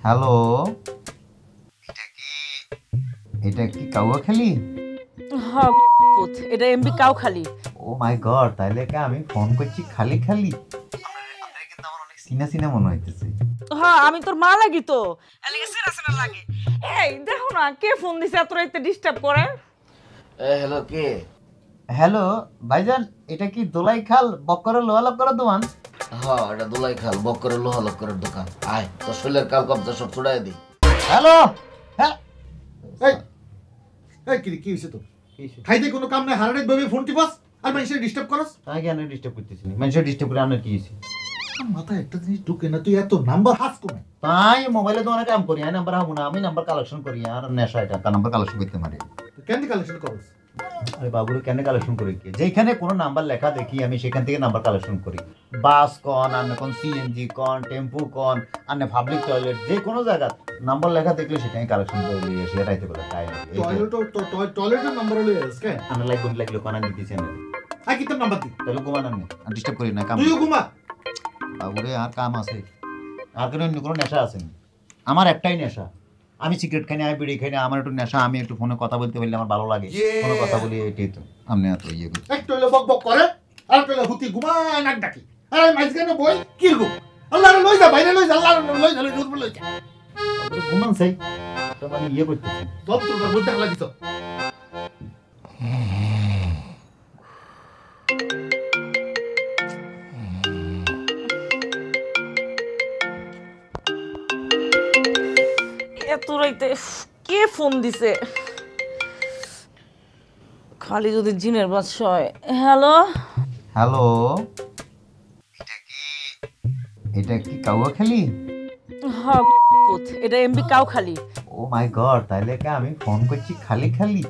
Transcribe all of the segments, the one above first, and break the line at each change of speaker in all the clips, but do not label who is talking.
Hello, এটা কি কাউয়াখালী?
হ্যাঁ পুত, এটা এমবি কাউখালী।
ও মাই গড, তাইলে কা আমি ফোন করছি খালি খালি। আপনার কিন্তু আমার অনেক সিনা সিনা মনে হইতেছে।
হ্যাঁ আমি তোর মা লাগি তো, এলিগে সেরা সেরা লাগে। এই দেখো না কে ফোন দিছে এত রাতে ডিস্টার্ব করে।
হ্যালো কে?
হ্যালো ভাইজান, এটা কি দোলাই খাল বক্করের লোহা লক্করের দোকান?
হ্যাঁ, এটা দুলাই খাল বক্করের লোহা লক্করের দোকান। আয় তোর শৈলের কাল কবজা সব ছুড়াই দিই।
হ্যালো, হ্যাঁ
এই এই কি হইছে তো? খাইতে কোনো কাম নাই, হারাড়ে ভাবে ফোন টিপাস আর মানুষের ডিস্টার্ব করস।
আমি কেন ডিস্টার্ব করতেছি? মানুষের ডিস্টার্ব করে আপনার কি হয়েছে?
মাথায় একটা জিনিস ঢুকে না, তুই এত নাম্বার হাস কমে।
তাই মোবাইলে তো অনেক কাম করি, আমি নাম্বার হাবো না, আমি নাম্বার কালেকশন করি আর নেশা এটা তার নাম্বার কালেকশন করতে পারি।
কেন কালেকশন করস?
আরে বাবুরে কেন কালেকশন করি কি? যেখানে কোনো নাম্বার লেখা দেখি আমি সেখান থেকে নাম্বার কালেকশন করি। বাস কন আর কোন সিএনজি কন, টেম্পু কন আর পাবলিক টয়লেট, যে কোনো জায়গা নাম্বার লেখা দেখলে সেখানে কালেকশন করে নিয়ে এসে রাইতে বেলা তাই
টয়লেটের নাম্বার হলে আজকে
আমি লাগলো কোন দিতেছি আমি।
আই কি তোর নাম্বার দি?
তাহলে ঘুমানো নেই, আর ডিস্টার্ব করি না কাম।
তুইও ঘুমা।
বাবুরে আর কাম আছে, আর কোনো নেশা আছে না। আমার একটাই নেশা, আমি সিগারেট খাই না, আমি বিড়ি খাই না, আমার একটু নেশা, আমি একটু ফোনে কথা বলতে পারলে আমার ভালো লাগে। ফোনে কথা বলি, এটাই তো। আপনি এত ইয়ে করি
এক টয়লে বক বক করে আর টয়লে হুতি ঘুমায় নাক ডাকি। আরে মাইজগানে বই কি গো? আল্লাহরে লই যা, বাইরে লই যা, আল্লাহরে লই যা।
বাবুরে ঘুমান চাই তো, মানে ইয়ে করতেছি।
সব তোর বলতে হালা দিছ।
এত রাতে কে ফোন দিছে? খালি যদি জিনের বাস হয়। হ্যালো
হ্যালো, এটা কি কাউয়াখালী?
হ্যাঁ পুত, এটা এমবি কাউখালী।
ও মাই গড, তাইলে কা আমি ফোন করছি খালি খালি।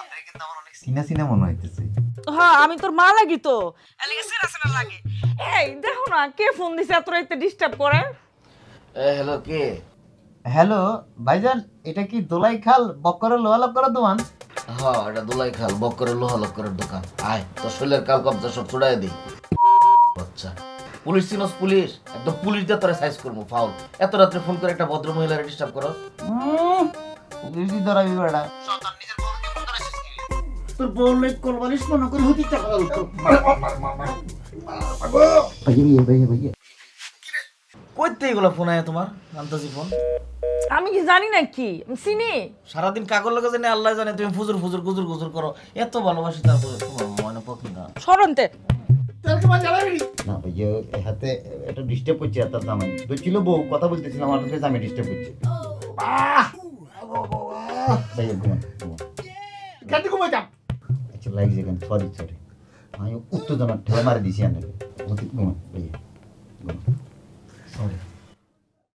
আপনার কিন্তু আমার অনেক সিনা সিনা মনে হইতেছে।
হ্যাঁ আমি তোর মা লাগি তো, এলিগে সেরা সেরা লাগে। এই দেখো না কে ফোন দিছে এত রাতে ডিস্টার্ব করে।
হ্যালো কে?
হ্যালো ভাইজান, এটা কি দোলাই খাল বক্করের লোহা লক্করের দোকান?
হ্যাঁ, এটা দুলাই খাল বক্করের লোহা লক্করের দোকান। আয় তোর শৈলের কাল কবজা সব ছুড়াই দিই। আচ্ছা, পুলিশ চিনস? পুলিশ একদম পুলিশ দিয়ে তোরা সাইজ করবো। ফাউল এত রাত্রে ফোন করে একটা ভদ্র মহিলার ডিস্টার্ব করো।
পুলিশ ধরাবি বেড়া।
তোর বললে কলবালিশ মনে করে হুতি টাকা উঠো।
ভাইয়া
কইতে এগুলো ফোন আয় তোমার? আন্তাজি ফোন।
আমি কি জানি না কি আমি চিনি?
সারাদিন কাগজ লাগে জানি আল্লাহ জানে, তুমি ফুজুর ফুজুর গুজুর গুজুর করো। এত ভালোবাসি তারপরে তোমার ময়না পক্ষে না।
সরন্তে
তোর কি বাজে লাগি?
না ভাইয়া, হাতে একটা ডিস্টার্ব করছে, আর তার জামাই তো ছিল বউ, কথা বলতেছিলাম, আমার কাছে আমি ডিস্টার্ব করছি। ভাইয়া ঘুমান ঘুমান।
কেন ঘুমাই যা?
আচ্ছা লাগছে কেন? সরি সরি, আমি উত্তেজনা ঠেলা মারে দিছি আপনাকে। ঘুমান ভাইয়া, ঘুমান। সরি।